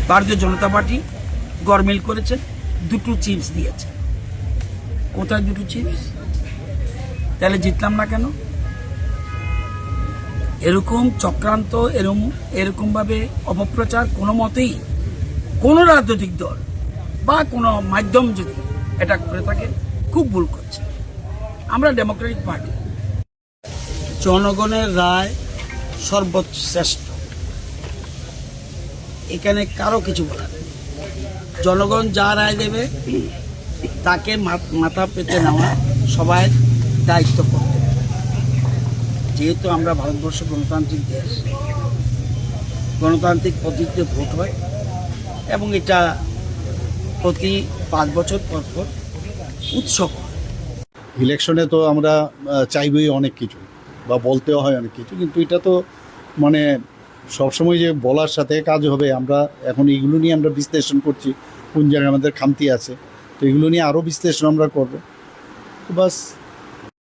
ভারতীয় জনতা পার্টি গরমিল করেছে, দুটো চিপস দিয়েছে। কোথায় দুটো চিপস? তাহলে জিতলাম না কেন? এরকম চক্রান্ত, এরকমভাবে অপপ্রচার কোনো মতেই কোনো রাজনৈতিক দল বা কোনো মাধ্যম যদি এটা করে থাকে, খুব ভুল করছে। আমরা ডেমোক্রেটিক পার্টি, জনগণের রায় সর্বশ্রেষ্ঠ, এখানে কারো কিছু বলার নেই। জনগণ যা রায় দেবে তাকে মাথা পেতে নেওয়া সবাই দায়িত্ব করতে। যেহেতু আমরা ভারতবর্ষ গণতান্ত্রিক দেশ, গণতান্ত্রিক পদ্ধতিতে ভোট হয় এবং এটা প্রতি 5 বছর পর পর উৎসব। ইলেকশনে তো আমরা চাইবই অনেক কিছু বা বলতেও হয় অনেক কিছু, কিন্তু এটা তো মানে সবসময় যে বলার সাথে কাজ হবে, আমরা এখন এইগুলো নিয়ে আমরা বিশ্লেষণ করছি, কোন জায়গায় আমাদের খামতি আছে, তো এগুলো নিয়ে আরও বিশ্লেষণ আমরা করবো। তো বাস